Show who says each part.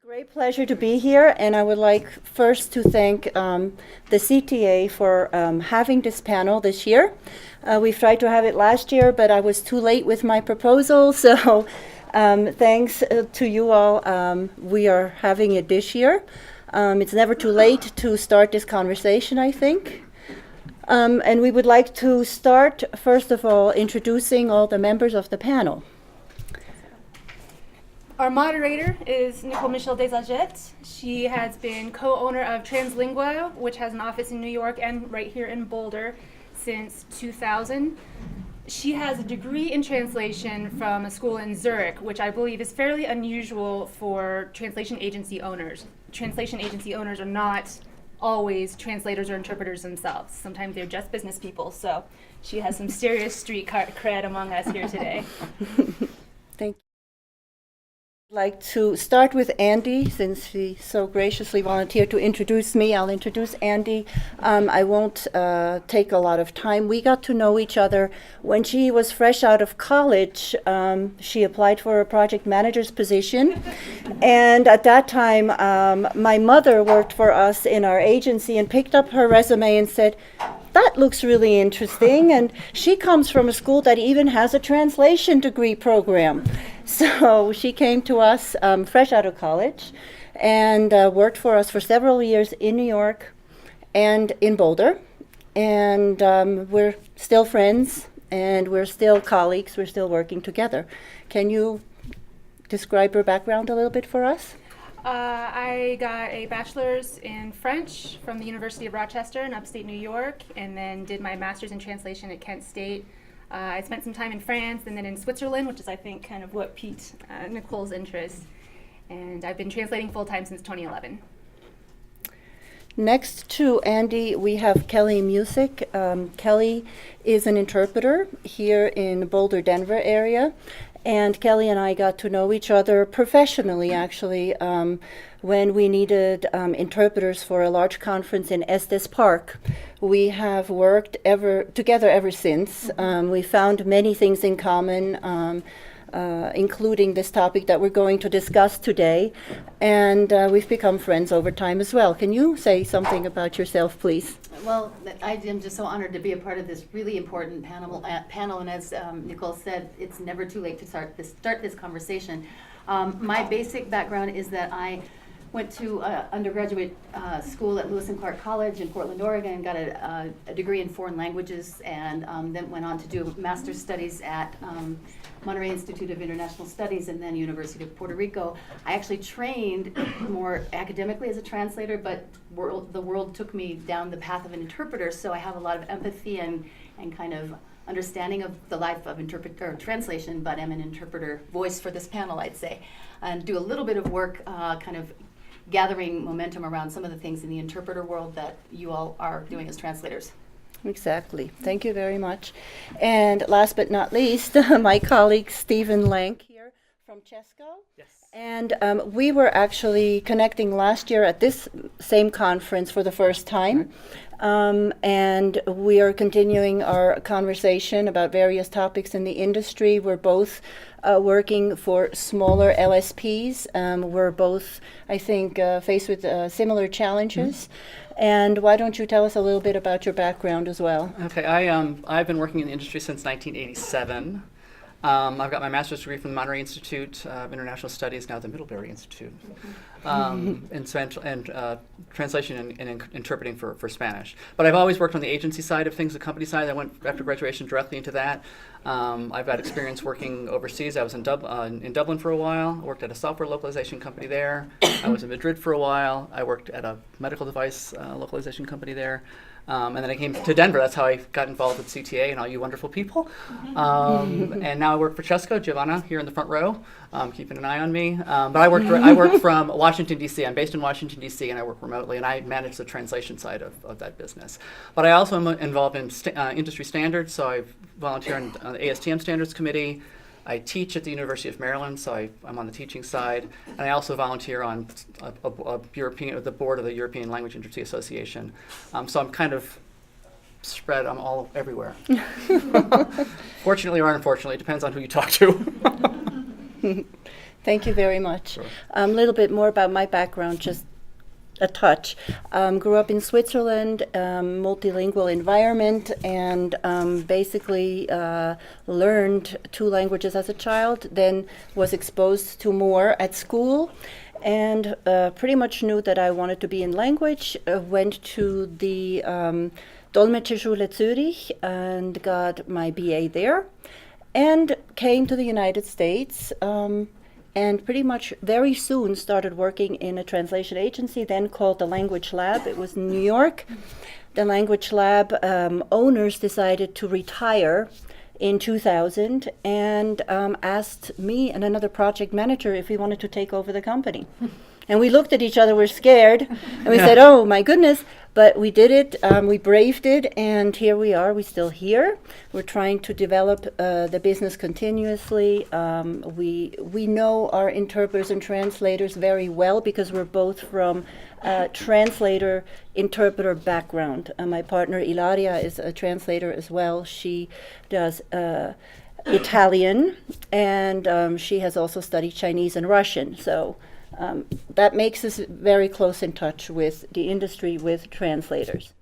Speaker 1: Great pleasure to be here, and I would like first to thank the CTA for having this panel this year. We've tried to have it last year, but I was too late with my proposal, so thanks to you all. We are having it this year. It's never too late to start this conversation, I think. And we would like to start, first of all, introducing all the members of the panel.
Speaker 2: Our moderator is Nicole Michelle Desaget. She has been co-owner of Translingua, which has an office in New York and right here in Boulder since 2000. She has a degree in translation from a school in Zurich, which I believe is fairly unusual for translation agency owners. Translation agency owners are not always translators or interpreters themselves. Sometimes they're just business people, so she has some serious street cred among us here today.
Speaker 1: Thank you. I'd like to start with Andy, since he so graciously volunteered to introduce me. I'll introduce Andy. I won't take a lot of time. We got to know each other when she was fresh out of college. She applied for a project manager's position. And at that time, my mother worked for us in our agency and picked up her resume and said, "That looks really interesting." And she comes from a school that even has a translation degree program. So she came to us fresh out of college and worked for us for several years in New York and in Boulder. And we're still friends and we're still colleagues. We're still working together. Can you describe your background a little bit for us?
Speaker 2: I got a bachelor's in French from the University of Rochester in upstate New York, and then did my master's in translation at Kent State. I spent some time in France and then in Switzerland, which is, I think, kind of what piqued Nicole's interest. And I've been translating full-time since 2011.
Speaker 1: Next to Andy, we have Kelly Music. Kelly is an interpreter here in Boulder, Denver area. And Kelly and I got to know each other professionally, actually, when we needed interpreters for a large conference in Estes Park. We have worked together ever since. We found many things in common, including this topic that we're going to discuss today. And we've become friends over time as well. Can you say something about yourself, please?
Speaker 3: Well, I am just so honored to be a part of this really important panel. And as Nicole said, it's never too late to start this conversation. My basic background is that I went to undergraduate school at Lewis and Clark College in Portland, Oregon, got a degree in foreign languages, and then went on to do master's studies at Monterey Institute of International Studies and then University of Puerto Rico. I actually trained more academically as a translator, but the world took me down the path of an interpreter, so I have a lot of empathy and kind of understanding of the life of translation, but am an interpreter voice for this panel, I'd say, and do a little bit of work kind of gathering momentum around some of the things in the interpreter world that you all are doing as translators.
Speaker 1: Exactly. Thank you very much. And last but not least, my colleague Stephen Lank here from Chesco.
Speaker 4: Yes.
Speaker 1: And we were actually connecting last year at this same conference for the first time. And we are continuing our conversation about various topics in the industry. We're both working for smaller LSPs. We're both, I think, faced with similar challenges. And why don't you tell us a little bit about your background as well?
Speaker 4: Okay, I've been working in the industry since 1987. I've got my master's degree from the Monterey Institute of International Studies, now the Middlebury Institute, in translation and interpreting for Spanish. But I've always worked on the agency side of things, the company side. I went after graduation directly into that. I've got experience working overseas. I was in Dublin for a while. I worked at a software localization company there. I was in Madrid for a while. I worked at a medical device localization company there. And then I came to Denver. That's how I got involved with CTA and all you wonderful people. And now I work for Chesco. Giovanna here in the front row, keeping an eye on me. But I work from Washington, D.C. I'm based in Washington, D.C., and I work remotely, and I manage the translation side of that business. But I also am involved in industry standards, so I volunteer on the ASTM Standards Committee. I teach at the University of Maryland, so I'm on the teaching side, and I also volunteer on the board of the European Language Industry Association. So I'm kind of spread. I'm all everywhere. Fortunately or unfortunately, it depends on who you talk to.
Speaker 1: Thank you very much.
Speaker 4: Sure.
Speaker 1: A little bit more about my background, just a touch. Grew up in Switzerland, multilingual environment, and basically learned 2 languages as a child, then was exposed to more at school, and pretty much knew that I wanted to be in language. Went to the Dolmetscherschule Zürich and got my BA there, and came to the United States. And pretty much very soon started working in a translation agency, then called the Language Lab. It was in New York. The Language Lab owners decided to retire in 2000 and asked me and another project manager if we wanted to take over the company. And we looked at each other, we're scared, and we said, oh my goodness, but we did it, we braved it, and here we are, we're still here. We're trying to develop the business continuously. We know our interpreters and translators very well because we're both from translator-interpreter background. My partner Ilaria is a translator as well. She does Italian, and she has also studied Chinese and Russian. So that makes us very close in touch with the industry, with translators.